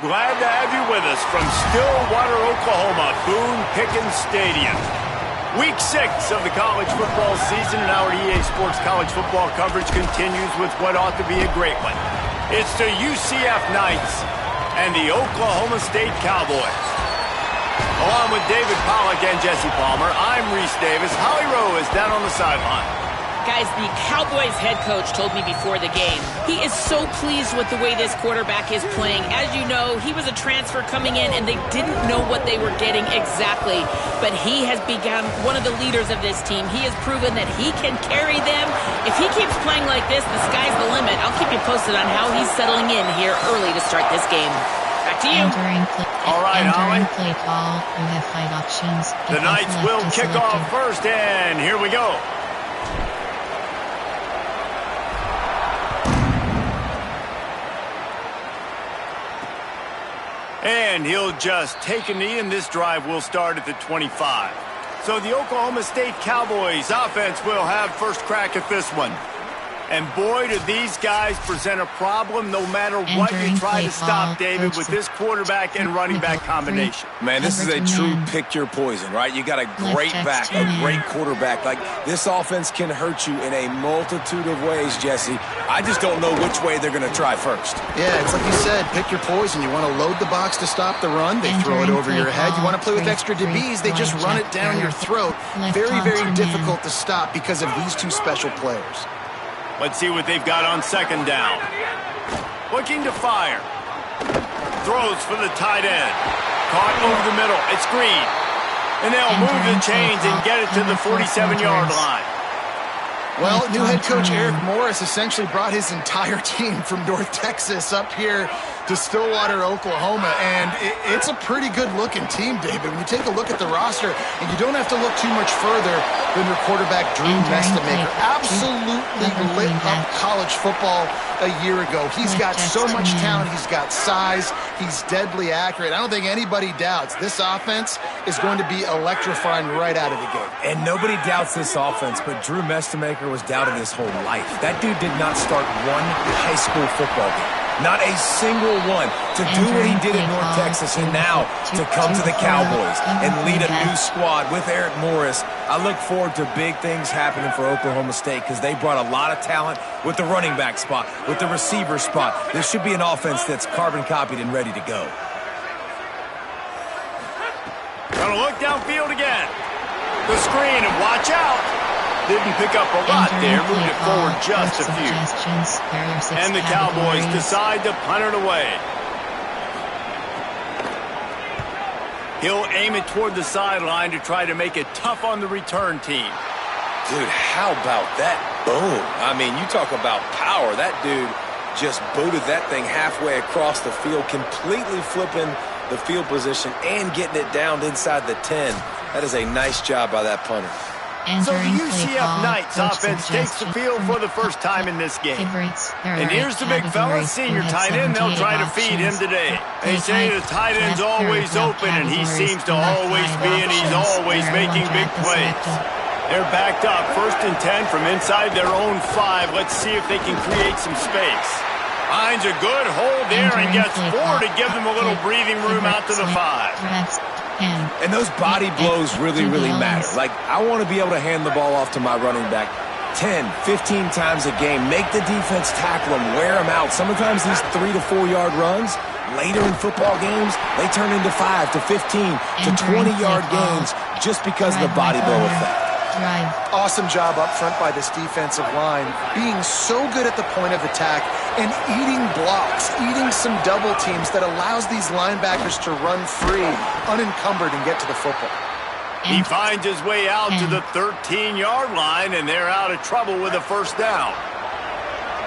Glad to have you with us from Stillwater, Oklahoma, Boone Pickens Stadium. Week 6 of the college football season and our EA Sports college football coverage continues with what ought to be a great one. It's the UCF Knights and the Oklahoma State Cowboys. Along with David Pollack and Jesse Palmer, I'm Reese Davis. Holly Rowe is down on the sideline. Guys, the Cowboys head coach told me before the game, he is so pleased with the way this quarterback is playing. As you know, he was a transfer coming in, and they didn't know what they were getting exactly. But he has become one of the leaders of this team. He has proven that he can carry them. If he keeps playing like this, the sky's the limit. I'll keep you posted on how he's settling in here early to start this game. Back to you. All right, Holly. Play call. You have 5 options. The Knights will kick off first, and here we go. And he'll just take a knee, and this drive will start at the 25. So the Oklahoma State Cowboys offense will have first crack at this one. And boy, do these guys present a problem no matter what you try to stop, David, with this quarterback and running back combination. Man, this is a true pick your poison, right? You got a great back, a great quarterback. Like, this offense can hurt you in a multitude of ways, Jesse. I just don't know which way they're going to try first. Yeah, it's like you said, pick your poison. You want to load the box to stop the run, they throw it over your head. You want to play with extra DBs, they just run it down your throat. Very, very difficult to stop because of these two special players. Let's see what they've got on second down. Looking to fire. Throws for the tight end. Caught over the middle. It's Green. And they'll move the chains and get it to the 47-yard line. Well, new head coach Eric Morris essentially brought his entire team from North Texas up here to Stillwater, Oklahoma, and it's a pretty good-looking team, David. When you take a look at the roster, and you don't have to look too much further than their quarterback, Drew Mestemaker. Absolutely lit up college football a year ago. He's got so much talent. He's got size. He's deadly accurate. I don't think anybody doubts this offense is going to be electrifying right out of the gate. And nobody doubts this offense, but Drew Mestemaker was doubted his whole life. That dude did not start one high school football game. Not a single one. To do what he did at North Texas, and now to come to the Cowboys and lead a new squad with Eric Morris. I look forward to big things happening for Oklahoma State because they brought a lot of talent with the running back spot, with the receiver spot. This should be an offense that's carbon copied and ready to go. Gonna look downfield again. The screen, and watch out. Didn't pick up a lot there, moved it forward just a few. And the Cowboys decide to punt it away. He'll aim it toward the sideline to try to make it tough on the return team. Dude, how about that? Boom. I mean, you talk about power. That dude just booted that thing halfway across the field, completely flipping the field position and getting it down inside the 10. That is a nice job by that punter. So the UCF Knights offense takes the field for the first time in this game. And here's the big fella, senior tight end. They'll try to feed him today. They say the tight end's always open, and he seems to always be, and he's always making big plays. They're backed up, 1st and 10 from inside their own 5. Let's see if they can create some space. Finds a good hole there and gets 4 to give them a little breathing room out to the 5. And those body blows really, really matter. Like, I want to be able to hand the ball off to my running back 10, 15 times a game. Make the defense tackle him, wear him out. Sometimes these 3 to 4 yard runs, later in football games, they turn into 5 to 15 to 20-yard gains just because of the body blow effect. Awesome job up front by this defensive line, being so good at the point of attack and eating blocks, eating some double teams that allows these linebackers to run free, unencumbered, and get to the football. He finds his way out to the 13-yard line, and they're out of trouble with a first down.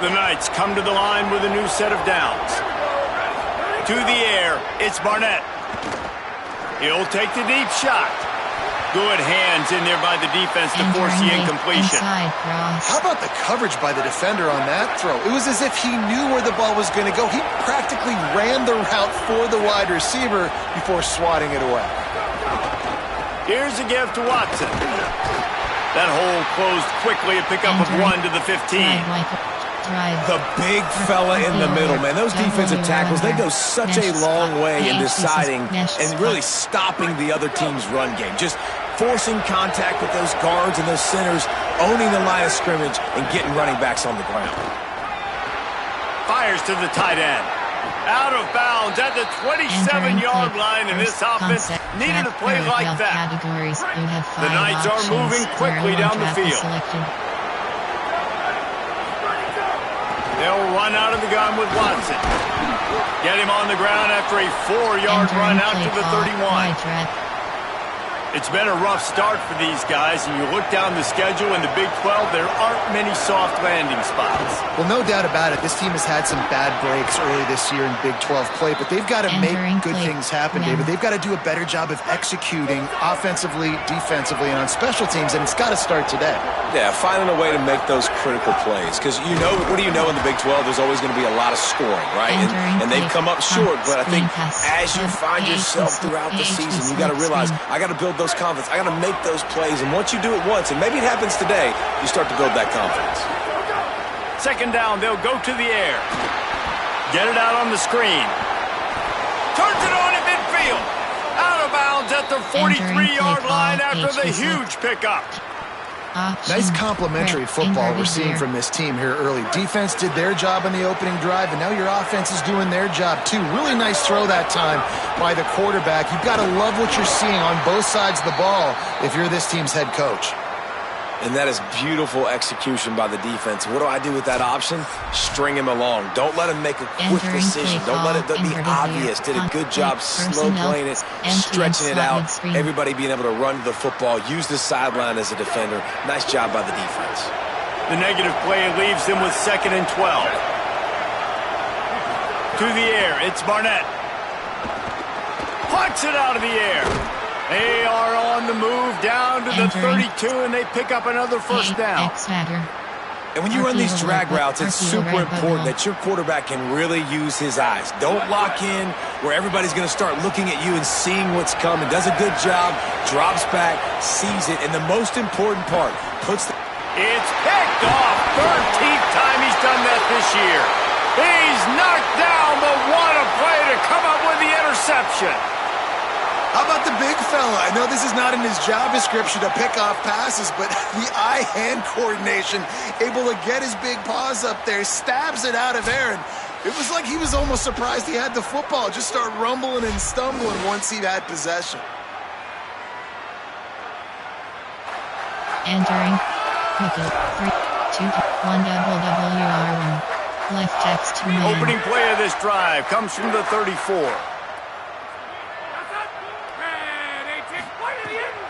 The Knights come to the line with a new set of downs. To the air, it's Barnett. He'll take the deep shot. Good hands in there by the defense to force the incompletion. How about the coverage by the defender on that throw? It was as if he knew where the ball was going to go. He practically ran the route for the wide receiver before swatting it away. Here's a give to Watson. That hole closed quickly, a pickup of 1 to the 15. The big fella in the middle, man. Those defensive tackles, they go such a long way in deciding and really stopping the other team's run game. Just forcing contact with those guards and those centers, owning the line of scrimmage, and getting running backs on the ground. Fires to the tight end. Out of bounds at the 27-yard line, and this offense needed a play like that. The Knights are moving quickly down the field. They'll run out of the gun with Watson. Get him on the ground after a 4-yard run out to the 31. It's been a rough start for these guys, and you look down the schedule in the Big 12, there aren't many soft landing spots. Well, no doubt about it. This team has had some bad breaks early this year in Big 12 play, but they've got to make good things happen, David. They've got to do a better job of executing offensively, defensively, and on special teams, and it's got to start today. Yeah, finding a way to make those critical plays. Because, you know, what do you know in the Big 12? There's always going to be a lot of scoring, right? And they've come up short, but I think as you find yourself throughout the season, you got to realize, I got to build those confidence. I got to make those plays, and once you do it once, and maybe it happens today, you start to build that confidence. Second down, they'll go to the air. Get it out on the screen. Turns it on at midfield. Out of bounds at the 43-yard line after the huge pickup. Nice complimentary football we're seeing from this team here early. Defense did their job on the opening drive, and now your offense is doing their job too. Really nice throw that time by the quarterback. You've got to love what you're seeing on both sides of the ball if you're this team's head coach. And that is beautiful execution by the defense. What do I do with that option? String him along. Don't let him make a quick decision. Don't let it be obvious. Did a good job slow playing it, stretching it out. Everybody being able to run to the football, use the sideline as a defender. Nice job by the defense. The negative play leaves them with 2nd and 12. To the air, it's Barnett. Punts it out of the air. They are on the move down to the 32, and they pick up another first down. And when you run these drag routes, it's super important that your quarterback can really use his eyes. Don't lock in where everybody's going to start looking at you and seeing what's coming. Does a good job, drops back, sees it, and the most important part, puts the... It's picked off. 13th time he's done that this year. He's knocked down, but what a play to come up with the interception. How about the big fella? I know this is not in his job description to pick off passes, but the eye-hand coordination, able to get his big paws up there, stabs it out of air, and it was like he was almost surprised he had the football. Just start rumbling and stumbling once he had possession. Entering. Pickle. 3, 2, 1 WR1. Left text 2 man. Opening play of this drive comes from the 34.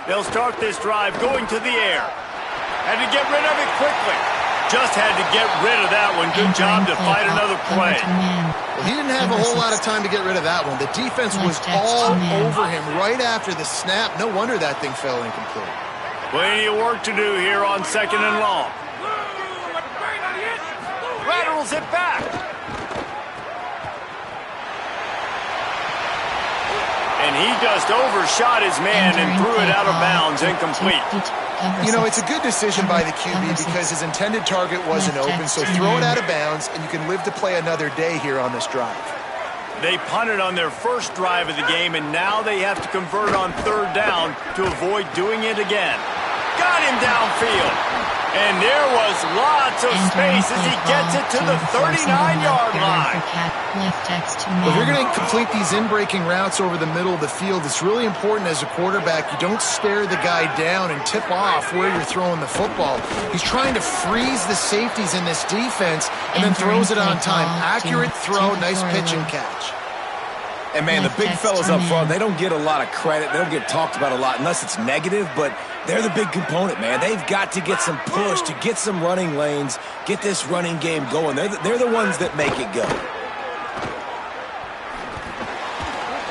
They'll start this drive going to the air. Had to get rid of it quickly. Just had to get rid of that one. Good job to fight another play. Well, he didn't have a whole lot of time to get rid of that one. The defense was all over him right after the snap. No wonder that thing fell incomplete. Plenty of work to do here on 2nd and long. Rattles it back. And he just overshot his man and threw it out of bounds, incomplete. You know, it's a good decision by the QB because his intended target wasn't open, so throw it out of bounds, and you can live to play another day here on this drive. They punted on their first drive of the game, and now they have to convert on 3rd down to avoid doing it again. Got him downfield. And there was lots of space as he gets it to the 39-yard line. If you're going to complete these in-breaking routes over the middle of the field, it's really important as a quarterback you don't stare the guy down and tip off where you're throwing the football. He's trying to freeze the safeties in this defense and then throws it on time. Accurate throw, nice pitch and catch. And, man, the big fellas up front, they don't get a lot of credit. They don't get talked about a lot unless it's negative, but they're the big component, man. They've got to get some push, to get some running lanes, get this running game going. They're the ones that make it go.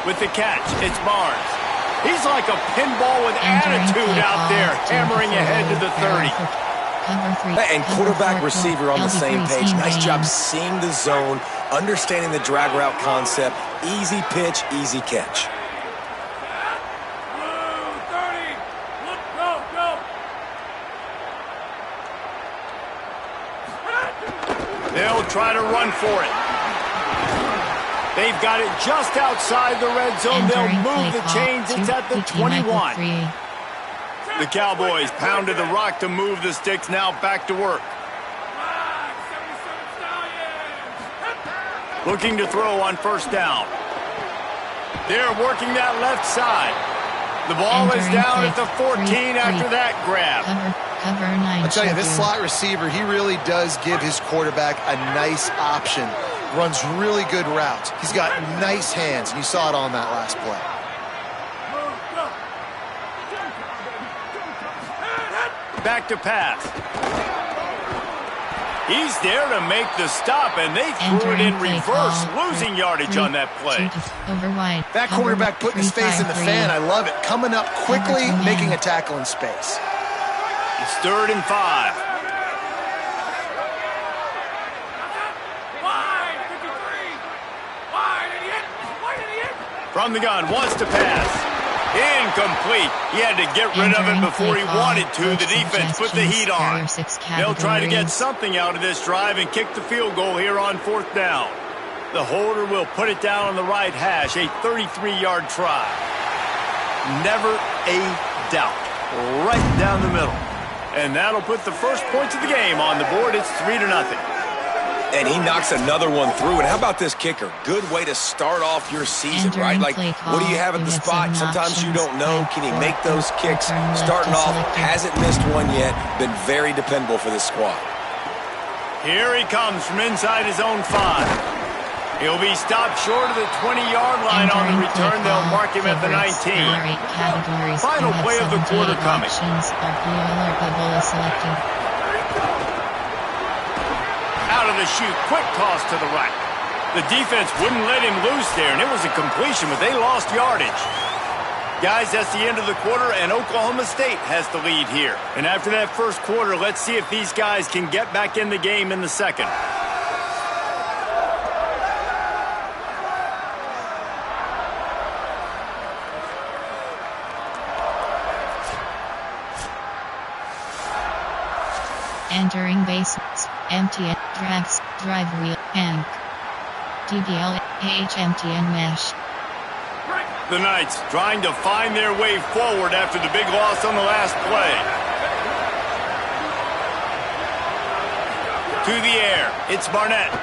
With the catch, it's Barnes. He's like a pinball with attitude out there, hammering ahead to the 30. And quarterback receiver on the same page. Nice job seeing the zone, understanding the drag route concept. Easy pitch, easy catch. They'll try to run for it. They've got it just outside the red zone. They'll move the chains. It's at the 21. The Cowboys pounded the rock to move the sticks. Now back to work. Looking to throw on first down. They're working that left side. The ball is down at the 14 after that grab. Cover 9. I'll tell you, this slot receiver, he really does give his quarterback a nice option. Runs really good routes. He's got nice hands, and you saw it on that last play. Back to pass. He's there to make the stop, and they threw it in reverse, losing yardage on that play. That quarterback putting his face in the fan, I love it. Coming up quickly, making a tackle in space. It's 3rd and 5. From the gun, wants to pass. Incomplete. He had to get rid of it before he wanted to. The defense put the heat on. They'll try to get something out of this drive and kick the field goal here on 4th down. The holder will put it down on the right hash, a 33-yard try. Never a doubt. Right down the middle. And that'll put the first points of the game on the board. It's 3-0. And he knocks another one through. And how about this kicker? Good way to start off your season, right? Like, what do you have at the spot? Sometimes you don't know. Can he make those kicks? Starting off, hasn't missed one yet. Been very dependable for this squad. Here he comes from inside his own 5. He'll be stopped short of the 20-yard line on the return. They'll mark him at the 19. Final play of the quarter coming. Out of the chute, quick toss to the right. The defense wouldn't let him loose there, and it was a completion, but they lost yardage. Guys, that's the end of the quarter, and Oklahoma State has the lead here. And after that first quarter, let's see if these guys can get back in the game in the second. Entering base, empty, drags, drive wheel, hank. DBL, empty and mesh. The Knights trying to find their way forward after the big loss on the last play. To the air, it's Barnett.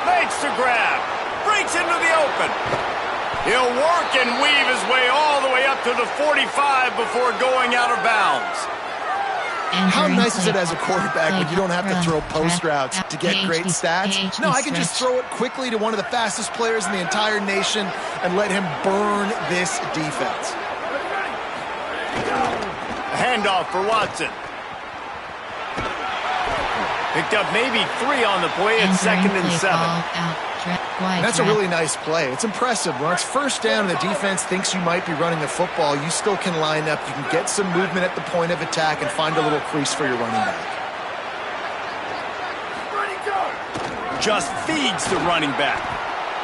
Makes the grab, breaks into the open. He'll work and weave his way all the way up to the 45 before going out of bounds. How nice is it as a quarterback when you don't have to throw post routes to get great stats? No, I can just throw it quickly to one of the fastest players in the entire nation and let him burn this defense. A handoff for Watson. Picked up maybe 3 on the play at 2nd and 7. And that's a really nice play. It's impressive. When it's first down and the defense thinks you might be running the football, you still can line up. You can get some movement at the point of attack and find a little crease for your running back. Just feeds the running back.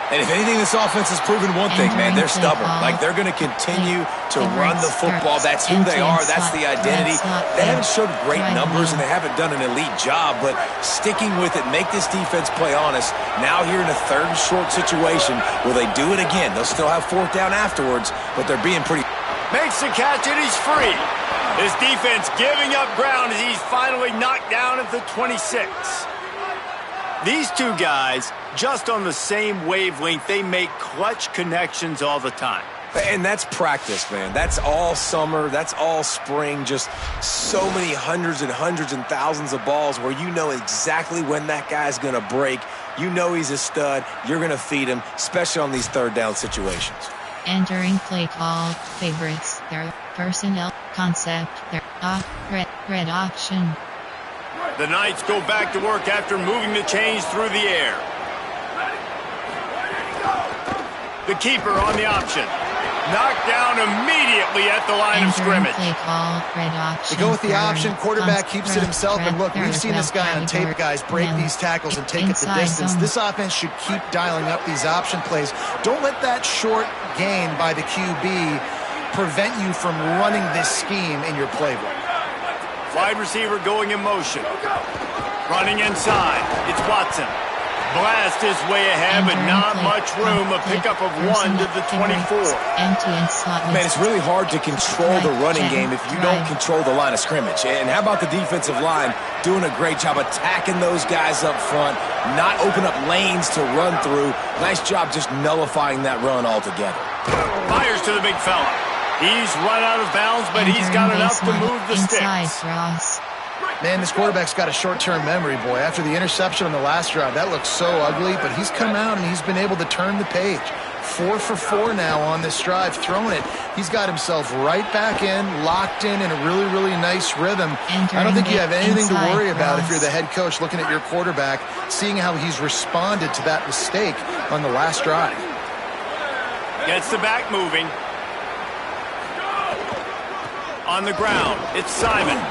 And if anything, this offense has proven one thing, man. They're stubborn. Like, they're going to continue to run the football. That's who they are. That's the identity. They haven't showed great numbers, and they haven't done an elite job, but sticking with it, make this defense play honest. Now here in a 3rd and short situation, will they do it again? They'll still have 4th down afterwards, but they're being pretty... Makes the catch, and he's free. His defense giving up ground as he's finally knocked down at the 26. These two guys, just on the same wavelength, they make clutch connections all the time. And that's practice, man. That's all summer. That's all spring. Just so many hundreds and thousands of balls where you know exactly when that guy's going to break. You know he's a stud. You're going to feed him, especially on these 3rd down situations. Entering play call, favorites, their personnel, concept, their red option. The Knights go back to work after moving the chains through the air. The keeper on the option. Knocked down immediately at the line of scrimmage. They go with the option. Quarterback keeps it himself. And look, we've seen this guy on tape, guys, break these tackles and take it the distance. This offense should keep dialing up these option plays. Don't let that short gain by the QB prevent you from running this scheme in your playbook. Wide receiver going in motion. Running inside. It's Watson. Blast his way ahead, but not much room. A pickup of 1 to the 24. Man, it's really hard to control the running game if you don't control the line of scrimmage. And how about the defensive line doing a great job attacking those guys up front, not open up lanes to run through. Nice job just nullifying that run altogether. Fires to the big fella. He's run out of bounds, but he's got enough to move the sticks. Man, this quarterback's got a short-term memory, boy. After the interception on the last drive, that looked so ugly, but he's come out and he's been able to turn the page. 4 for 4 now on this drive, throwing it. He's got himself right back in, locked in a really, really nice rhythm. I don't think you have anything to worry about if you're the head coach looking at your quarterback, seeing how he's responded to that mistake on the last drive. Gets the back moving. On the ground, it's Simon.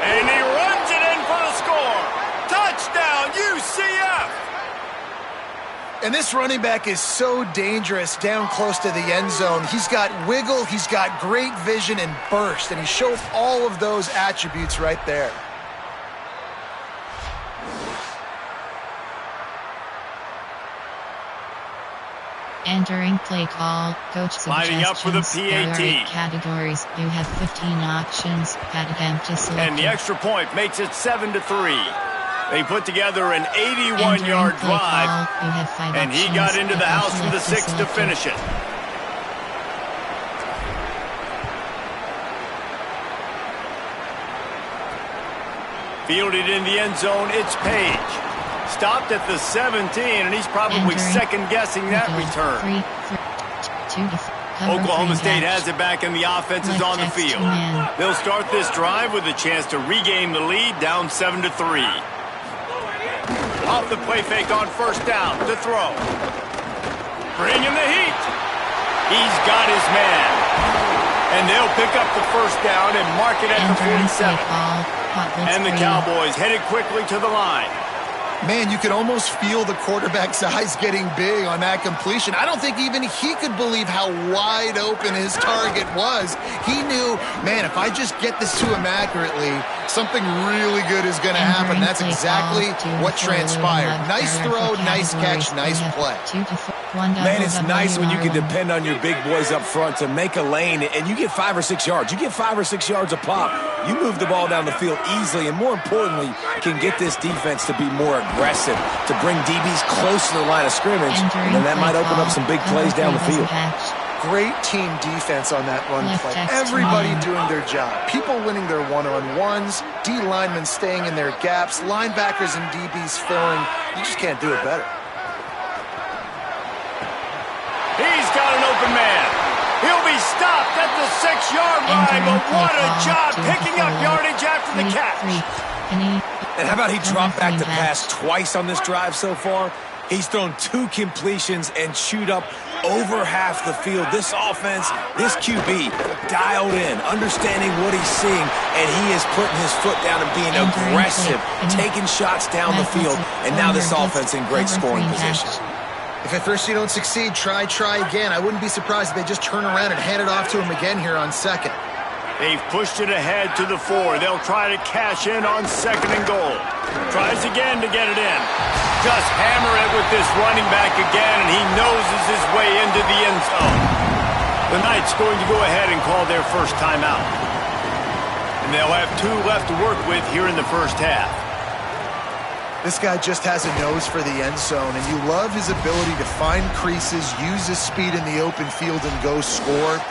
And he runs it in for the score. Touchdown, UCF! And this running back is so dangerous down close to the end zone. He's got wiggle, he's got great vision and burst, and he showed all of those attributes right there. Entering play call, coach suggestions. Lining up for the PAT. There are 8 categories. You have 15 options. Attempt to select. And the extra point makes it 7 to 3. They put together an 81-yard drive, You have 5 and he options. got into the house for the 6 to finish it. Fielded in the end zone, it's Page. Stopped at the 17, and he's probably second-guessing that return. Oklahoma State has it back, and the offense is on the field. They'll start this drive with a chance to regain the lead, down 7 to 3. Off the play fake on first down to throw. Bring in the heat. He's got his man. And they'll pick up the first down and mark it at the 47. And the Cowboys headed quickly to the line. Man, you could almost feel the quarterback's eyes getting big on that completion. I don't think even he could believe how wide open his target was. He knew, man, if I just get this to him accurately, something really good is going to happen. That's exactly what transpired. Nice throw, nice catch, nice play. Man, it's nice when you can depend on your big boys up front to make a lane, and you get 5 or 6 yards. You get 5 or 6 yards a pop. You move the ball down the field easily, and more importantly, can get this defense to be more aggressive, to bring DBs close to the line of scrimmage, and then that might open up some big plays down the field. Great team defense on that run play. Everybody doing their job. People winning their one-on-ones, D linemen staying in their gaps, linebackers and DBs filling. You just can't do it better. He's got an open man. He'll be stopped at the 6-yard line, but what a job picking up yardage after the catch. And how about he dropped back to pass twice on this drive so far? He's thrown 2 completions and chewed up over half the field. This offense, this QB, dialed in, understanding what he's seeing, and he is putting his foot down and being aggressive, taking shots down the field, and now this offense in great scoring position. If at first you don't succeed, try again. I wouldn't be surprised if they just turn around and hand it off to him again here on second. They've pushed it ahead to the 4. They'll try to cash in on 2nd and goal. Tries again to get it in. Just hammer it with this running back again, and he noses his way into the end zone. The Knights going to go ahead and call their first timeout. And they'll have 2 left to work with here in the first half. This guy just has a nose for the end zone, and you love his ability to find creases, use his speed in the open field, and go score.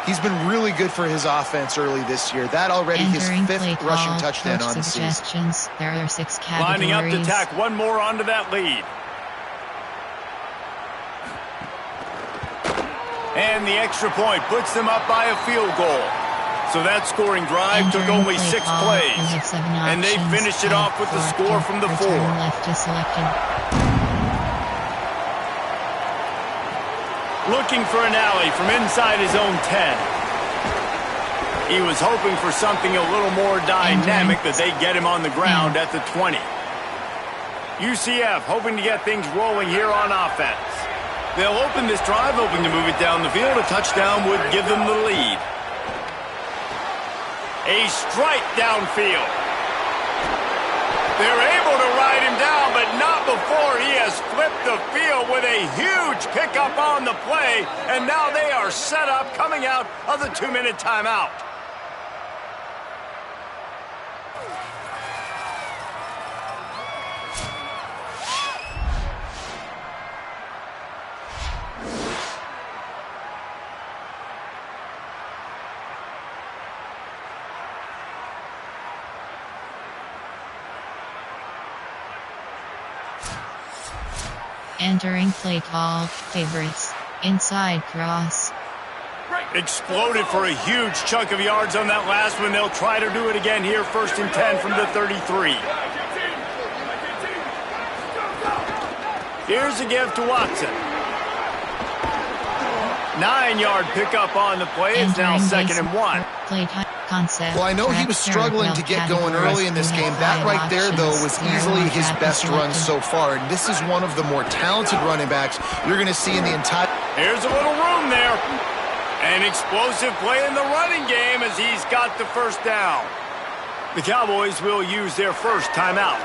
He's been really good for his offense early this year. That already his 5th rushing touchdown on the season. There are 6 categories. Lining up to tack one more onto that lead. And the extra point puts them up by a field goal. So that scoring drive took only 6 plays. And they finished it off with the score from the 4. Left is selected. Looking for an alley from inside his own 10. He was hoping for something a little more dynamic, that they get him on the ground at the 20. UCF hoping to get things rolling here on offense. They'll open this drive, hoping to move it down the field. A touchdown would give them the lead. A strike downfield. They're able to ride him down, but not before he has flipped the field with a huge pickup on the play, and now they are set up coming out of the 2-minute timeout. Entering play call, favorites, inside cross. Exploded for a huge chunk of yards on that last one. They'll try to do it again here, 1st and 10 from the 33. Here's a give to Watson. 9-yard pickup on the play. It's now 2nd and 1. Well, I know he was struggling to get going early in this game. That right there, though, was easily his best run so far. And this is one of the more talented running backs you're going to see in the entire... Here's a little room there. An explosive play in the running game as he's got the first down. The Cowboys will use their first timeout.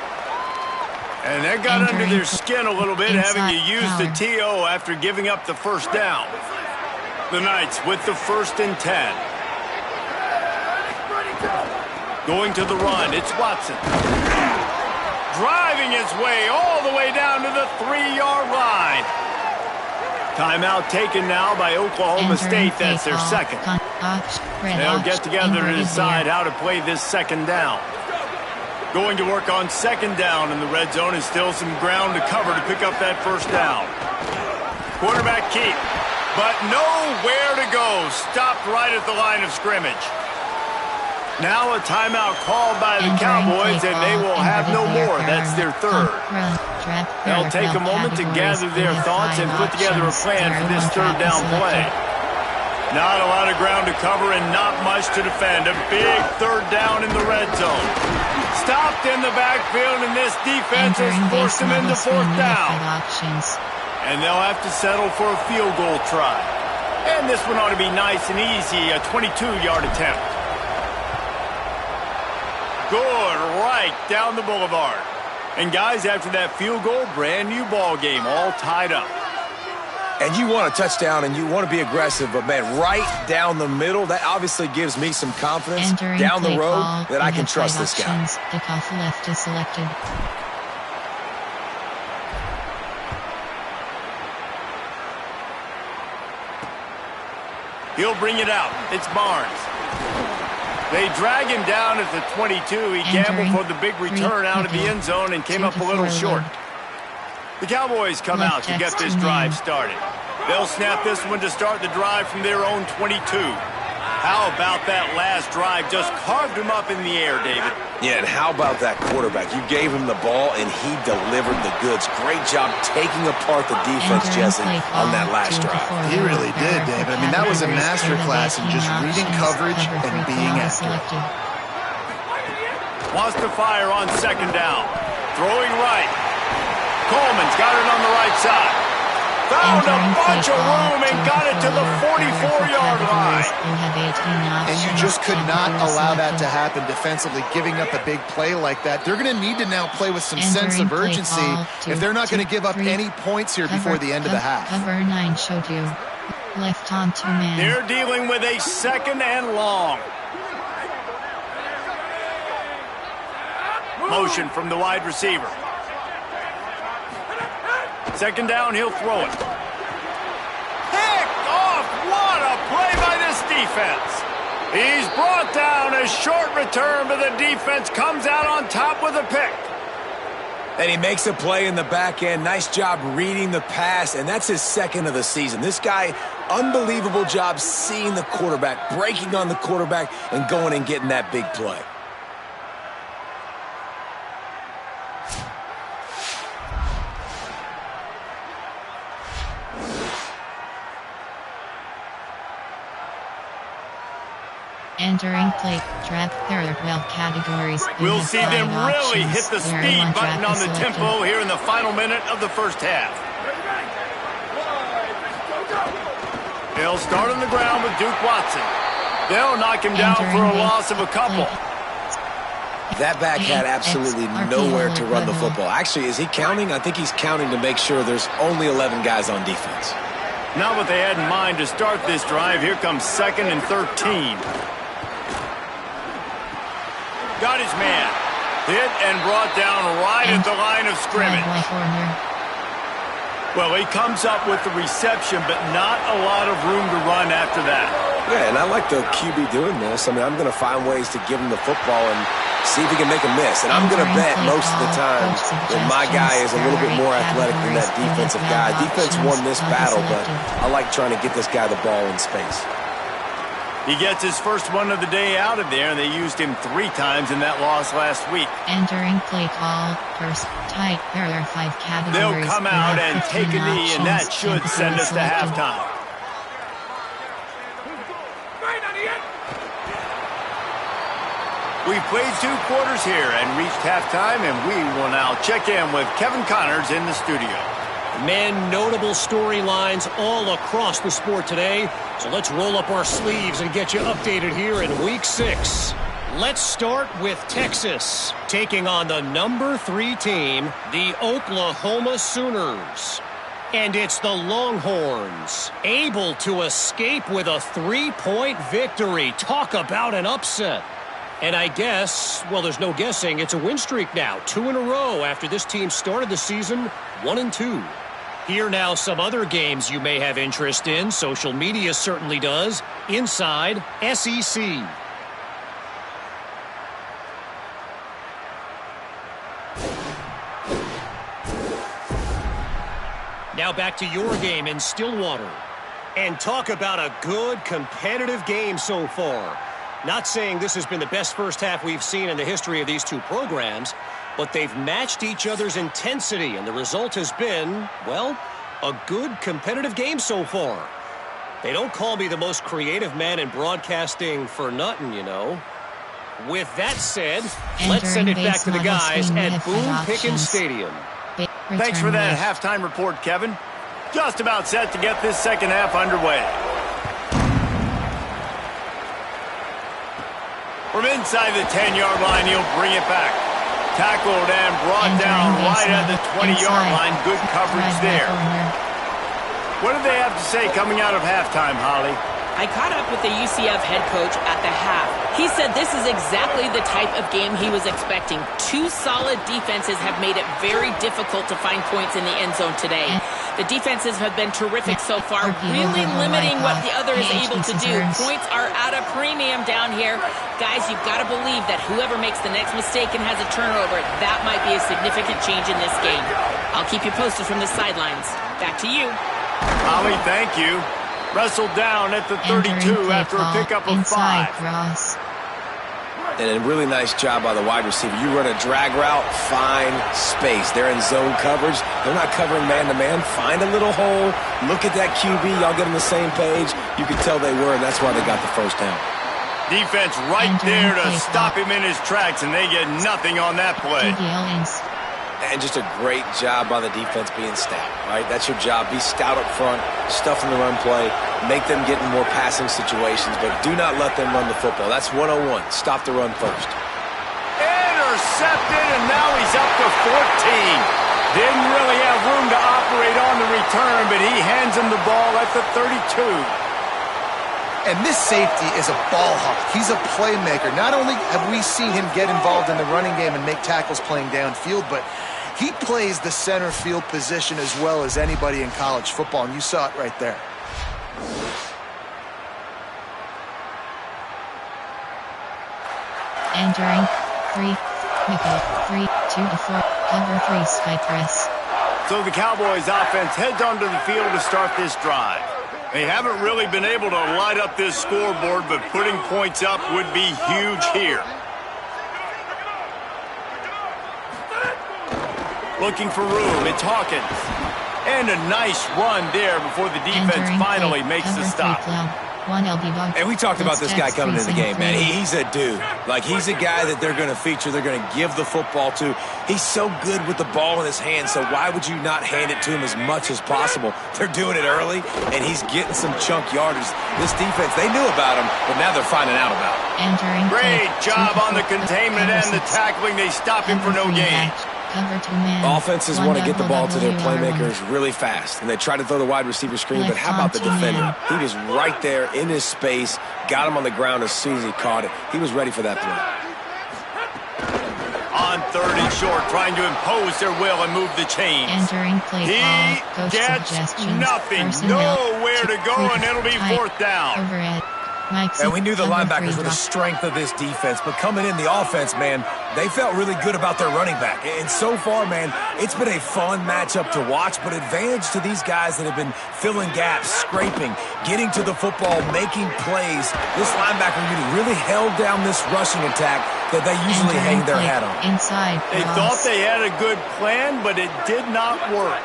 And that got under their skin a little bit, having to use the TO after giving up the first down. The Knights with the 1st and 10. Going to the run, it's Watson. Driving his way all the way down to the 3-yard line. Timeout taken now by Oklahoma State. That's their second. They'll get together to decide how to play this 2nd down. Going to work on 2nd down in the red zone, and still some ground to cover to pick up that first down. Quarterback keep, but nowhere to go. Stopped right at the line of scrimmage. Now a timeout called by the Cowboys, and they will have no more. That's their 3rd. They'll take a moment to gather their thoughts and put together a plan for this 3rd down play. Not a lot of ground to cover and not much to defend. A big 3rd down in the red zone. Stopped in the backfield, and this defense has forced them into 4th down. And they'll have to settle for a field goal try. And this one ought to be nice and easy, a 22-yard attempt. Good, right down the boulevard. And guys, after that field goal, brand new ball game, all tied up. And you want a touchdown and you want to be aggressive, but man, right down the middle, that obviously gives me some confidence down the road that I can trust this guy. The cuff left is selected. He'll bring it out. It's Barnes. They drag him down at the 22. He gambled for the big return out of the end zone and came up a little short. The Cowboys come out to get this drive started. They'll snap this one to start the drive from their own 22. How about that last drive? Just carved him up in the air, David. Yeah, and how about that quarterback? You gave him the ball, and he delivered the goods. Great job taking apart the defense, Jesse, on that last drive. He really did, David. I mean, that was a masterclass in just reading coverage and being accurate. Wants to fire on 2nd down. Throwing right. Coleman's got it on the right side. Found a bunch of room and got it to the 44-yard line. And you just could not allow that to happen defensively, giving up a big play like that. They're going to need to now play with some sense of urgency if they're not going to give up any points here before the end of the half. Cover 9 showed you. Left on 2-man. They're dealing with a 2nd and long. Motion from the wide receiver. 2nd down, he'll throw it. Picked off! What a play by this defense. He's brought down. A short return, but the defense comes out on top with a pick. And he makes a play in the back end. Nice job reading the pass, and that's his 2nd of the season. This guy, unbelievable job seeing the quarterback, breaking on the quarterback, and going and getting that big play. Entering play, trap, parallel categories. We'll see them really hit the speed button on the tempo here in the final minute of the first half. They'll start on the ground with Duke Watson. They'll knock him down for a loss of a couple. That back had absolutely nowhere to run the football. Actually, is he counting? I think he's counting to make sure there's only 11 guys on defense. Not what they had in mind to start this drive. Here comes 2nd and 13. Got his man. Hit and brought down right at the line of scrimmage. Well, he comes up with the reception, but not a lot of room to run after that. Yeah, and I like the QB doing this. I mean, I'm going to find ways to give him the football and see if he can make a miss. And I'm going to bet most of the time that my guy is a little bit more athletic than that defensive guy. Defense won this battle, but I like trying to get this guy the ball in space. He gets his first one of the day out of there, and they used him 3 times in that loss last week. Entering play call, first, tight, there are 5 categories. They'll come out and take a knee, and that should send us to halftime. We've played 2 quarters here and reached halftime, and we will now check in with Kevin Connors in the studio. Man, notable storylines all across the sport today. So let's roll up our sleeves and get you updated here in Week 6. Let's start with Texas, taking on the number 3 team, the Oklahoma Sooners. And it's the Longhorns, able to escape with a 3-point victory. Talk about an upset. And I guess, well, there's no guessing, it's a win streak now. 2 in a row after this team started the season 1-2. Here now some other games you may have interest in. Social media certainly does. Inside SEC. Now back to your game in Stillwater. And talk about a good competitive game so far. Not saying this has been the best first half we've seen in the history of these 2 programs, but they've matched each other's intensity, and the result has been, well, a good competitive game so far. They don't call me the most creative man in broadcasting for nothing, you know. With that said, let's send it back to the guys at Boone Pickens Stadium. Thanks for that halftime report, Kevin. Just about set to get this second half underway. From inside the 10-yard line, he'll bring it back. Tackled and brought down right at the 20-yard line. Good coverage there. What do they have to say coming out of halftime, Holly? I caught up with the UCF head coach at the half. He said this is exactly the type of game he was expecting. 2 solid defenses have made it very difficult to find points in the end zone today. The defenses have been terrific so far, really limiting what the other is able to do. Points are at a premium down here. Guys, you've got to believe that whoever makes the next mistake and has a turnover, that might be a significant change in this game. I'll keep you posted from the sidelines. Back to you. Holly, thank you. Wrestled down at the 32 after a pickup of 5. Cross. And a really nice job by the wide receiver. You run a drag route, find space. They're in zone coverage. They're not covering man-to-man. Find a little hole. Look at that QB. Y'all get on the same page. You can tell they were, and that's why they got the first down. Defense right there to stop him in his tracks, and they get nothing on that play. And just a great job by the defense being stout, right? That's your job. Be stout up front, stuff in the run play, make them get in more passing situations, but do not let them run the football. That's 101. Stop the run first. Intercepted, and now he's up to 14. Didn't really have room to operate on the return, but he hands him the ball at the 32. And this safety is a ball hawk. He's a playmaker. Not only have we seen him get involved in the running game and make tackles playing downfield, but he plays the center field position as well as anybody in college football, and you saw it right there. Entering 3, nickel, 3, 2 to 4, cover 3 spike press. So the Cowboys offense heads onto the field to start this drive. They haven't really been able to light up this scoreboard, but putting points up would be huge here. Looking for room, it's Hawkins. And a nice run there before the defense finally makes the stop. One LB dog. And we talked about this guy coming into the game, man. He's a dude. Like, he's a guy that they're going to feature, they're going to give the football to. He's so good with the ball in his hand, so why would you not hand it to him as much as possible? They're doing it early, and he's getting some chunk yardage. This defense, they knew about him, but now they're finding out about him. Great job on the containment and the tackling. They stop him for no gain. Offenses want to get the ball to their playmakers really fast, and they try to throw the wide receiver screen, but how about the defender? He was right there in his space, got him on the ground as soon as he caught it. He was ready for that play. On 3rd and short, trying to impose their will and move the chains. He gets nothing, nowhere to go, and it'll be 4th down. And we knew the linebackers were the strength of this defense, but coming in the offense, man, they felt really good about their running back. And so far, man, it's been a fun matchup to watch, but advantage to these guys that have been filling gaps, scraping, getting to the football, making plays. This linebacker unit really held down this rushing attack that they usually hang their hat on. They thought they had a good plan, but it did not work.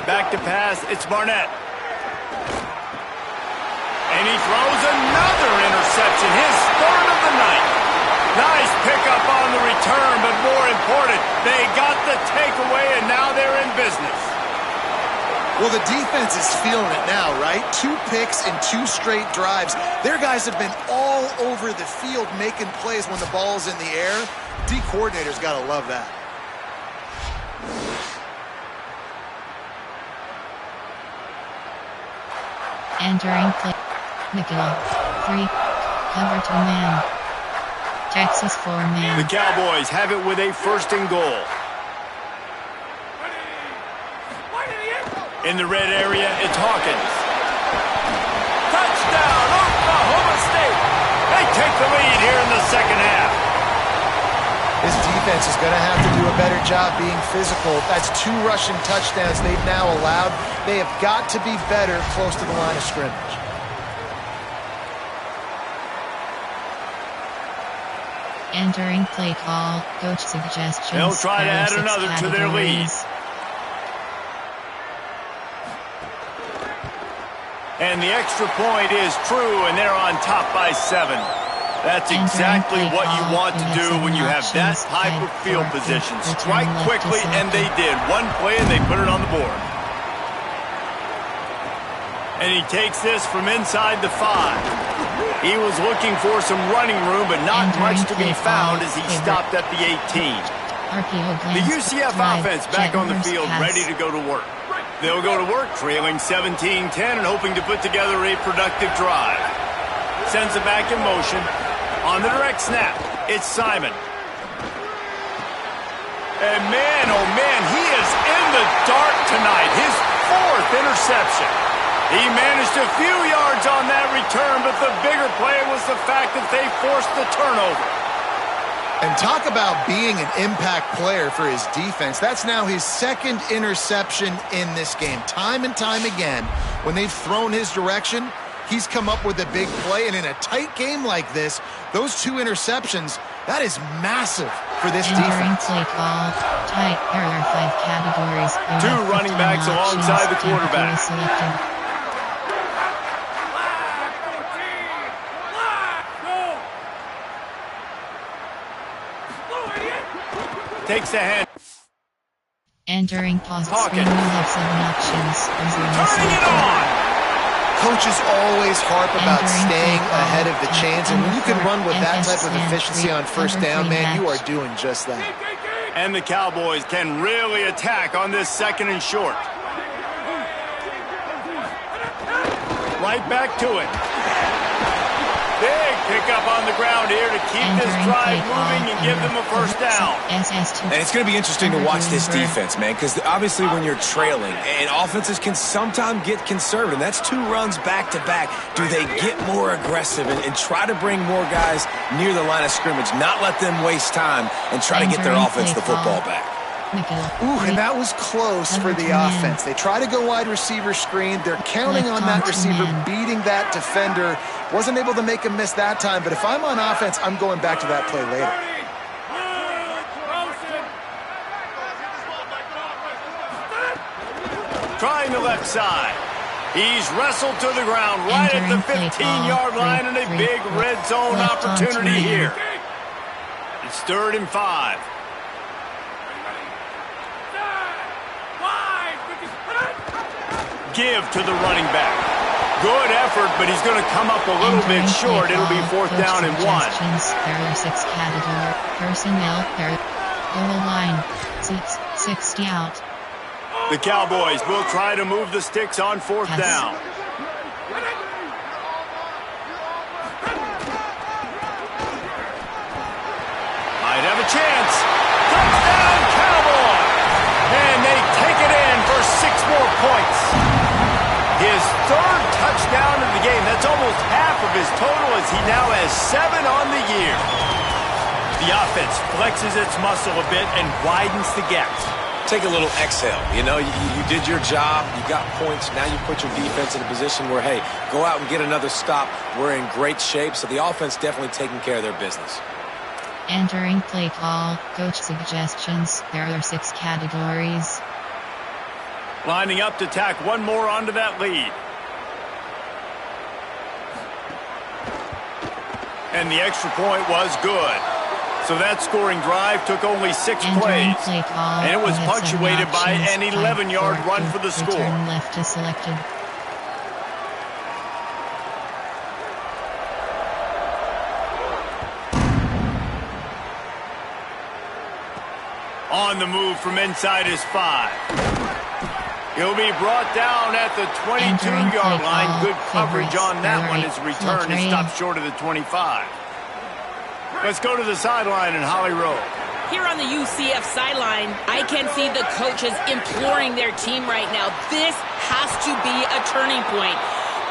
Back to pass, it's Barnett. And he throws another interception, his 3rd of the night. Nice pickup on the return, but more important, they got the takeaway, and now they're in business. Well, the defense is feeling it now, right? 2 picks in 2 straight drives. Their guys have been all over the field making plays when the ball's in the air. D coordinator's got to love that. Entering play. McGill. 3. Cover 2 man. Texas 4 man. The Cowboys have it with a 1st and goal. In the red area, it's Hawkins. Touchdown, Oklahoma State. They take the lead here in the 2nd half. This defense is going to have to do a better job being physical. That's 2 rushing touchdowns they've now allowed. They have got to be better close to the line of scrimmage. Entering play call, coach suggestions. They'll try to add another to their lead. And the extra point is true, and they're on top by 7. That's exactly what you want to do when you have that type of field position. Strike quickly, and they did. 1 play, and they put it on the board. And he takes this from inside the 5. He was looking for some running room, but not much to be found as he stopped at the 18. The UCF offense back on the field, ready to go to work. They'll go to work trailing 17-10 and hoping to put together a productive drive. Sends it back in motion. On the direct snap, it's Simon. And man, oh man, he is in the dark tonight. His 4th interception. He managed a few yards on that return, but the bigger play was the fact that they forced the turnover. And talk about being an impact player for his defense. That's now his 2nd interception in this game. Time and time again, when they've thrown his direction, he's come up with a big play, and in a tight game like this, those 2 interceptions, that is massive for this defense. Play call, tight. There are 5 categories. 2 running backs alongside the quarterback. Takes a hand. Entering pause screen, you have 7 options. Turning it on. Coaches always harp about staying ahead of the chains, and when you can run with that type of efficiency on 1st down, man, you are doing just that. And the Cowboys can really attack on this 2nd and short. Right back to it. Big pickup on the ground here to keep this drive moving and give them a 1st down. And it's going to be interesting to watch this defense, man, because obviously when you're trailing, and offenses can sometimes get conservative. That's 2 runs back-to-back. Do they get more aggressive and try to bring more guys near the line of scrimmage, not let them waste time, and try to get their offense the football back? Ooh, and that was close for the offense. They try to go wide receiver screen. They're counting on that receiver beating that defender. Wasn't able to make him miss that time, but if I'm on offense, I'm going back to that play later. trying the left side. He's wrestled to the ground right at the 15-yard line, and a big red zone opportunity here. It's 3rd and 5. Give to the running back. Good effort, but he's going to come up a little bit short. It'll be 4th down and 1. There 6 category. Personnel. Goal line. 60 out. The Cowboys will try to move the sticks on 4th down. Might have a chance. Touchdown, Cowboys! And they take it in for 6 more points. His 3rd touchdown of the game. That's almost half of his total, as he now has 7 on the year. The offense flexes its muscle a bit and widens the gaps. Take a little exhale. You know, you did your job. You got points. Now you put your defense in a position where, hey, go out and get another stop. We're in great shape, so the offense definitely taking care of their business. Entering play call. Coach suggestions. There are 6 categories. Lining up to tack one more onto that lead. And the extra point was good. So that scoring drive took only 6 plays. And it was punctuated by an 11-yard run for the score. Return left is selected. On the move from inside his 5. He'll be brought down at the 22-yard line. Good coverage on that one. His return is stopped short of the 25. Let's go to the sideline in Holly Rowe. Here on the UCF sideline, I can see the coaches imploring their team right now. This has to be a turning point.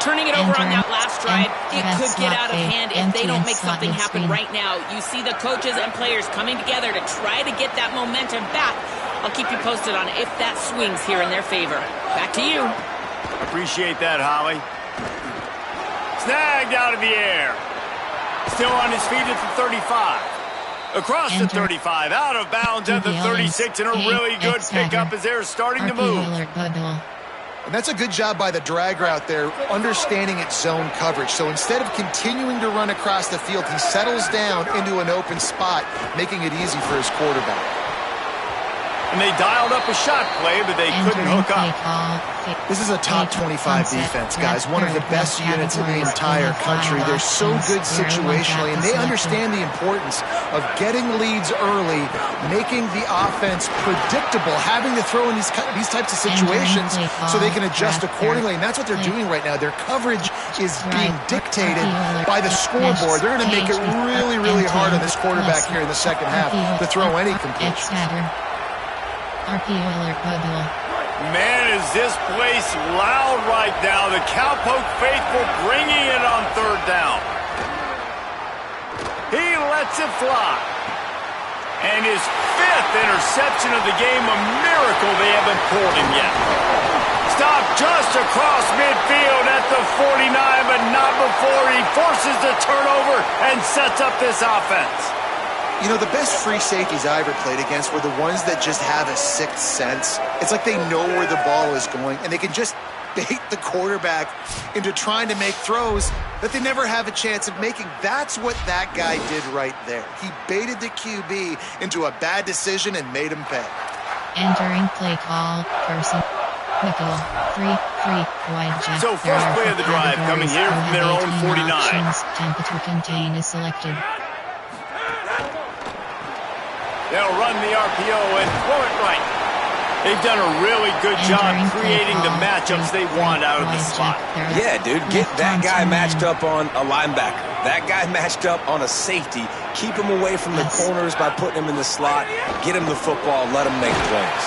Turning it over on that last drive, it could get out of hand if they don't make something happen right now. You see the coaches and players coming together to try to get that momentum back. I'll keep you posted on it if that swings here in their favor. Back to you. Appreciate that, Holly. Snagged out of the air. Still on his feet at the 35. Across the 35, out of bounds at the 36, and a really good pickup as they're starting to move. And that's a good job by the drag route there, understanding its zone coverage. So instead of continuing to run across the field, he settles down into an open spot, making it easy for his quarterback. And they dialed up a shot play, but they couldn't hook up. This is a top 25 defense, guys. One of the best units in the entire country. They're so good situationally, and they understand the importance of getting leads early, making the offense predictable, having to throw in these types of situations so they can adjust accordingly. And that's what they're doing right now. Their coverage is being dictated by the scoreboard. They're going to make it really, really hard on this quarterback here in the second half to throw any completions. Man, is this place loud right now. The Cowpoke faithful bringing it on 3rd down. He lets it fly. And his 5th interception of the game, a miracle they haven't pulled him yet. Stopped just across midfield at the 49, but not before he forces the turnover and sets up this offense. You know, the best free safeties I ever played against were the ones that just have a sixth sense. It's like they know where the ball is going, and they can just bait the quarterback into trying to make throws that they never have a chance of making. That's what that guy did right there. He baited the QB into a bad decision and made him pay. Entering play call, person. Nickel, 3-3, wide jet. So first play of the drive coming here from their own 49. Tempo to contain is selected. They'll run the RPO and throw it right. They've done a really good job creating the matchups they want out of the slot. Yeah, dude, get that guy matched up on a linebacker. That guy matched up on a safety. Keep him away from the corners by putting him in the slot. Get him the football. Let him make plays.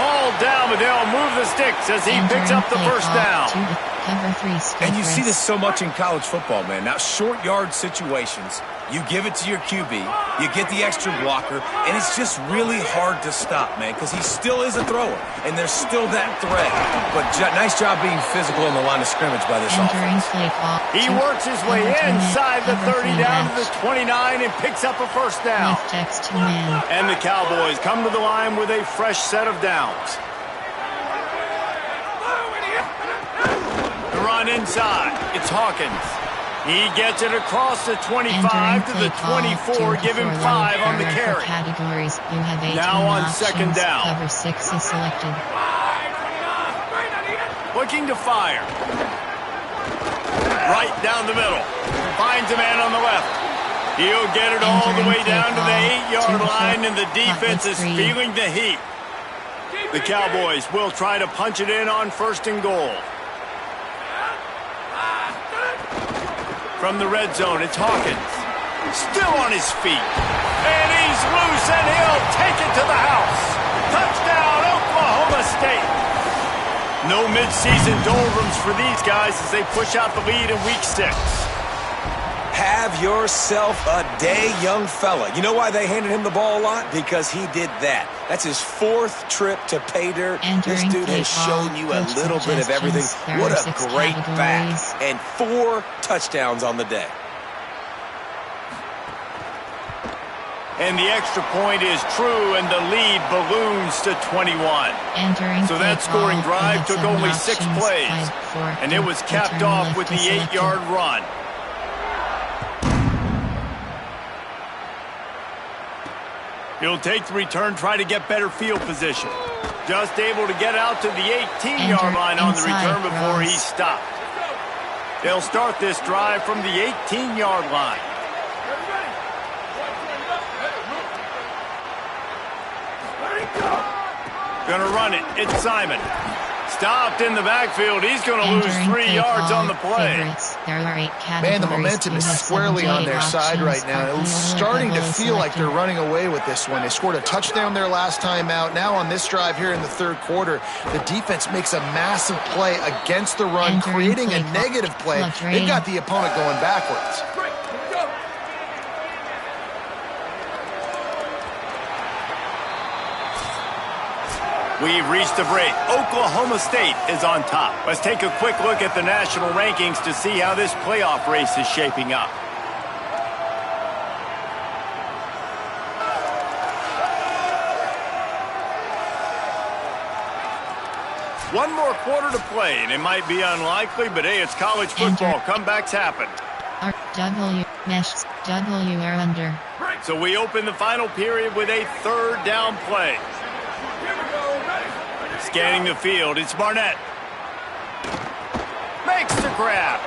All down, but they'll move the sticks as he picks up the first down. And you see this so much in college football, man. Now, short yard situations, you give it to your QB, you get the extra blocker, and it's just really hard to stop, man, because he still is a thrower, and there's still that threat. But nice job being physical in the line of scrimmage by this offense. He works his way inside the 30 down to the 29 and picks up a first down. And the Cowboys come to the line with a fresh set of downs. run inside. It's Hawkins. He gets it across the 25 to the 24, give him 5 on the carry. Categories. You have 8 now on options. second down. Cover 6 is selected. Looking to fire. Right down the middle. Finds a man on the left. He'll get it all the way down to the 8-yard line, and the defense is feeling the heat. The Cowboys will try to punch it in on 1st and goal. From the red zone, it's Hawkins. Still on his feet. And he's loose, and he'll take it to the house. Touchdown, Oklahoma State. No midseason doldrums for these guys as they push out the lead in Week 6. Have yourself a day, young fella. You know why they handed him the ball a lot? Because he did that. That's his 4th trip to pay dirt. This dude has shown you a little bit of everything. What a great back. And 4 touchdowns on the day. And the extra point is true, and the lead balloons to 21. So that scoring drive took only 6 plays. And it was capped off with the 8-yard run. He'll take the return, try to get better field position. Just able to get out to the 18-yard line on the return before he stopped. They'll start this drive from the 18-yard line. Gonna run it. It's Simon. Stopped in the backfield. He's going to lose 3 yards on the play. Man, the momentum is squarely on their side right now. It's starting to feel like they're running away with this one. They scored a touchdown their last time out. Now on this drive here in the 3rd quarter, the defense makes a massive play against the run, creating a negative play. They've got the opponent going backwards. We've reached the break. Oklahoma State is on top. Let's take a quick look at the national rankings to see how this playoff race is shaping up. One more quarter to play, and it might be unlikely, but hey, it's college football. Comebacks happen. W are under. So we open the final period with a 3rd down play. Scanning the field, it's Barnett. Makes the grab.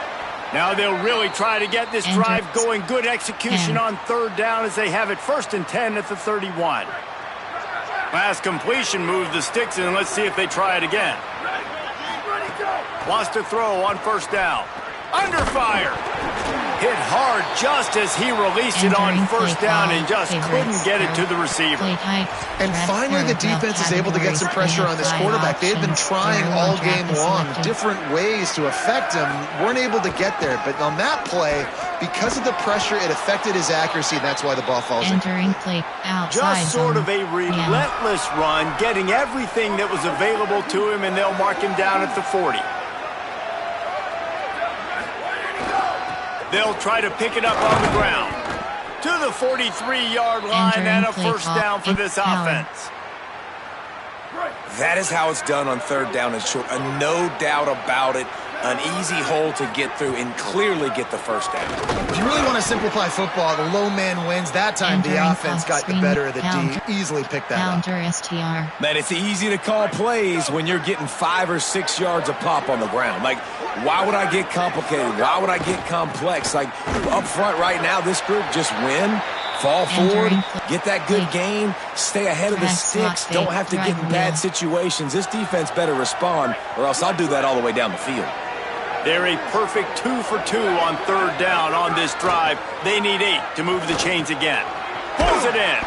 Now they'll really try to get this drive going. Good execution on 3rd down as they have it 1st and 10 at the 31. Last completion moved the sticks in. Let's see if they try it again. Wants to throw on 1st down. Under fire. Hit hard just as he released it on 1st down and just couldn't get it to the receiver. And finally the defense is able to get some pressure on this quarterback. They had been trying all game long, different ways to affect him, weren't able to get there. But on that play, because of the pressure, it affected his accuracy, and that's why the ball falls in. Just sort of a relentless run, getting everything that was available to him, and they'll mark him down at the 40. They'll try to pick it up on the ground. To the 43-yard line and a 1st down for this offense. That is how it's done on 3rd down and short. No doubt about it. An easy hole to get through and clearly get the 1st down. If you really want to simplify football, the low man wins. That time the offense got the better of the D. Easily picked that up. Man, it's easy to call plays when you're getting 5 or 6 yards a pop on the ground. Like, why would I get complicated? Why would I get complex? Like, up front right now, this group just win, fall forward, get that good gain, stay ahead of the sticks, don't have to get in bad situations. This defense better respond, or else I'll do that all the way down the field. They're a perfect 2 for 2 on 3rd down on this drive. They need 8 to move the chains again. Pulls it in.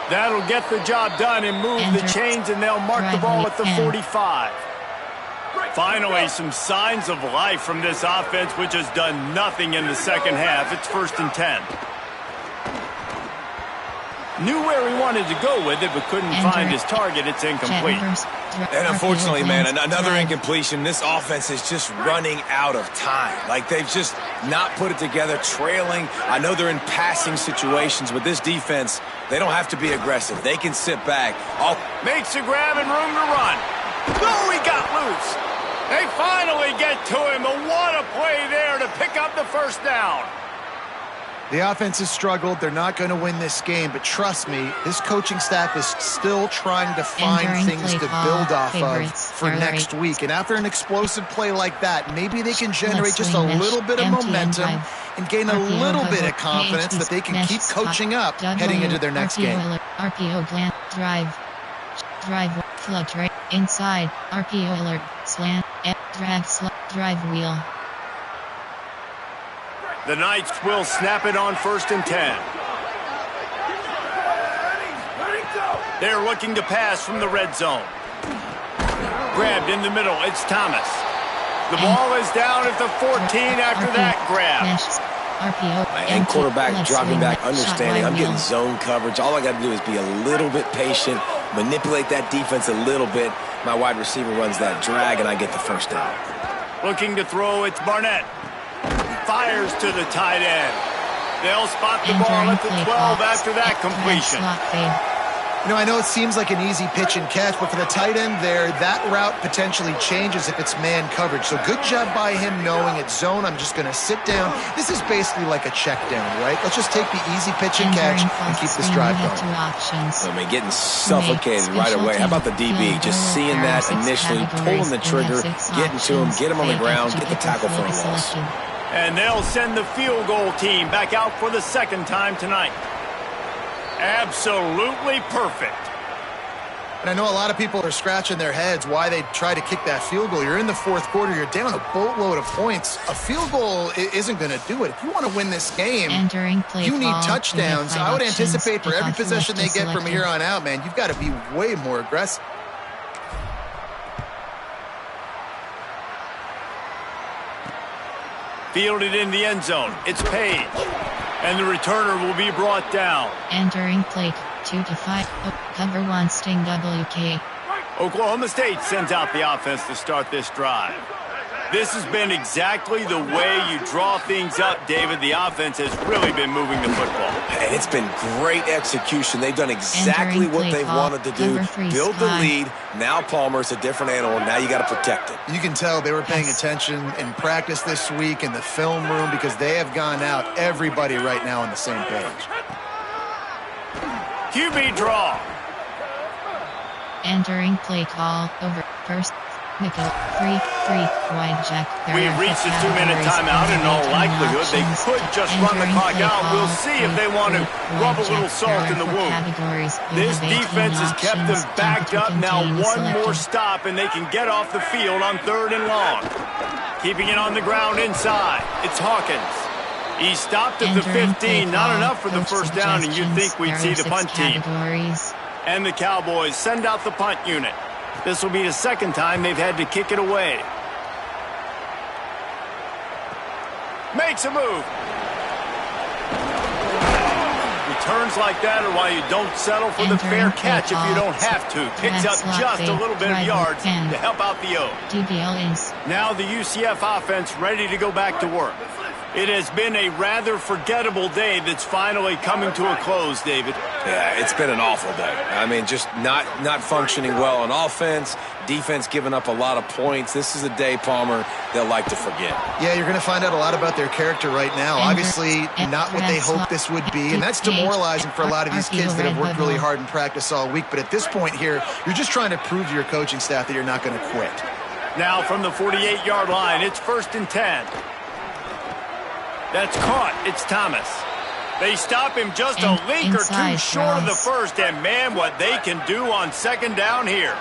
That'll get the job done and move the chains, and they'll mark the ball at the 45. Finally, some signs of life from this offense, which has done nothing in the 2nd half. It's 1st and 10. Knew where he wanted to go with it, but couldn't find his target. It's incomplete. And unfortunately, man, another incompletion. This offense is just running out of time. Like, they've just not put it together, trailing. I know they're in passing situations, but this defense, they don't have to be aggressive. They can sit back. Makes a grab and room to run. Oh, he got loose. They finally get to him. What a play there to pick up the first down. The offense has struggled. They're not going to win this game, but trust me, this coaching staff is still trying to find things to build off of for next week. And after an explosive play like that, maybe they can generate just a little bit of momentum and gain a little bit of confidence that they can keep coaching up heading into their next game. RPO glant, drive, flutter, right, inside, RPO alert, slant, drag, drive wheel. The Knights will snap it on 1st and 10. They're looking to pass from the red zone. Grabbed in the middle. It's Thomas. The ball is down at the 14 after that grab. And quarterback dropping back, understanding I'm getting zone coverage. All I got to do is be a little bit patient, manipulate that defense a little bit. My wide receiver runs that drag, and I get the first down. Looking to throw, it's Barnett. Fires to the tight end. They'll spot the ball at the 12 after that completion. You know, I know it seems like an easy pitch and catch, but for the tight end there, that route potentially changes if it's man coverage. So good job by him knowing it's zone. I'm just going to sit down. This is basically like a check down, right? Let's just take the easy pitch and catch and keep this drive going. I mean, getting suffocated right away. How about the DB? Just seeing that initially, pulling the trigger, getting to him, get him on the ground, get the tackle for a loss. And they'll send the field goal team back out for the second time tonight. Absolutely perfect. And I know a lot of people are scratching their heads why they try to kick that field goal. You're in the 4th quarter. You're down a boatload of points. A field goal isn't going to do it. If you want to win this game, you need touchdowns. I would anticipate for every possession they get from here on out, man, you've got to be way more aggressive. Fielded in the end zone. It's Page. And the returner will be brought down. Entering plate 2-5. Cover 1 Sting WK. Oklahoma State sends out the offense to start this drive. This has been exactly the way you draw things up, David. The offense has really been moving the football. And it's been great execution. They've done exactly what they've wanted to do. Build the lead. Now Palmer's a different animal. Now you got to protect it. You can tell they were paying attention in practice this week in the film room because they have gone out, everybody right now on the same page. QB draw. Entering play call over first. Nickel, 3-3, wide jack. We've reached the 2-minute timeout. In all likelihood, they could just run the clock out. We'll see if they want to rub a little salt in the wound. This defense has kept them backed up. Now one more stop, and they can get off the field on 3rd and long. Keeping it on the ground inside. It's Hawkins. He stopped at the 15. Not enough for the first down, and you'd think we'd see the punt team. And the Cowboys send out the punt unit. This will be the second time they've had to kick it away. Makes a move. Returns like that are why you don't settle for the fair catch if you don't have to. Picks up just a little bit of yards to help out the O. Now the UCF offense ready to go back to work. It has been a rather forgettable day that's finally coming to a close, David. Yeah, it's been an awful day. I mean, just not functioning well on offense, defense giving up a lot of points. This is a day, Palmer, they'll like to forget. Yeah, you're going to find out a lot about their character right now. Obviously, not what they hoped this would be, and that's demoralizing for a lot of these kids that have worked really hard in practice all week. But at this point here, you're just trying to prove to your coaching staff that you're not going to quit. Now from the 48-yard line, it's 1st and 10. That's caught. It's Thomas. They stop him just a link or two short of the first, and man, what they can do on 2nd down here.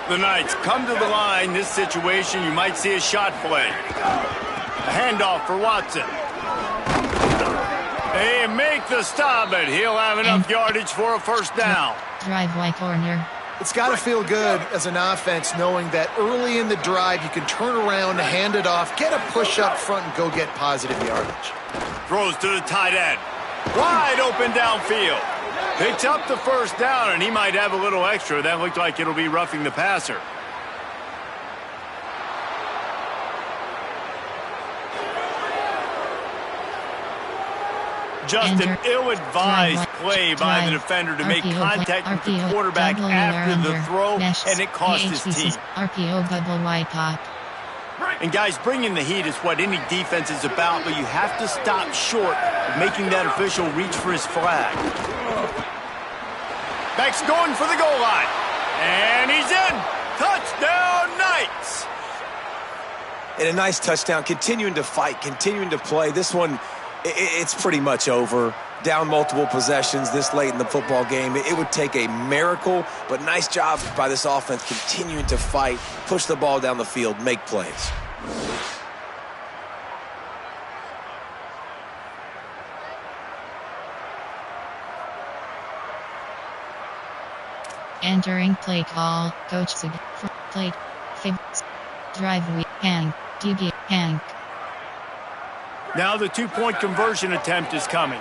The Knights come to the line. This situation, you might see a shot play. A handoff for Watson. They make the stop, but he'll have enough yardage for a first down. Drive Y corner. It's got to feel good as an offense knowing that early in the drive you can turn around, hand it off, get a push up front, and go get positive yardage. Throws to the tight end. Wide open downfield. Picks up the first down, and he might have a little extra. That looked like it'll be roughing the passer. Just an ill-advised play by the defender to make contact with the quarterback after the throw, and it cost his team. RPO bubble wide pop. And guys, bringing the heat is what any defense is about, but you have to stop short of making that official reach for his flag. Back's going for the goal line. And he's in. Touchdown, Knights. And a nice touchdown, continuing to fight, continuing to play. This one, it's pretty much over. Down multiple possessions this late in the football game. It would take a miracle, but nice job by this offense continuing to fight, push the ball down the field, make plays. Entering play call, Coach Sig, plate, fibs, drive weak, hang, DB, hang. Now the two-point conversion attempt is coming.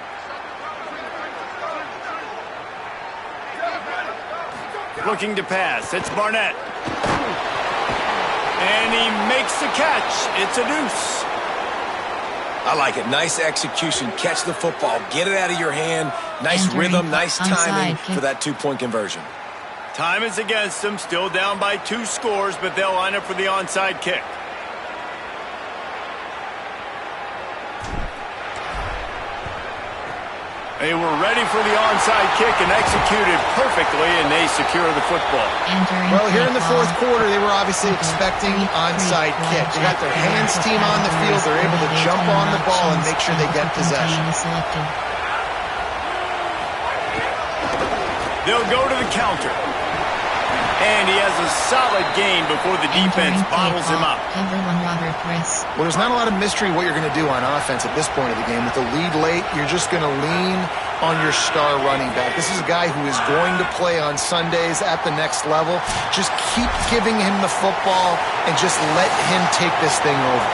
Looking to pass. It's Barnett. And he makes the catch. It's a deuce. I like it. Nice execution. Catch the football. Get it out of your hand. Nice rhythm, nice timing for that two-point conversion. Time is against them. Still down by 2 scores, but they'll line up for the onside kick. They were ready for the onside kick and executed perfectly, and they secure the football. Well, here in the fourth quarter, they were obviously expecting onside kick. They got their hands team on the field. They're able to jump on the ball and make sure they get possession. They'll go to the counter. And he has a solid gain before the defense bottles him up. Well, there's not a lot of mystery what you're going to do on offense at this point of the game. With the lead late, you're just going to lean on your star running back. This is a guy who is going to play on Sundays at the next level. Just keep giving him the football and just let him take this thing over.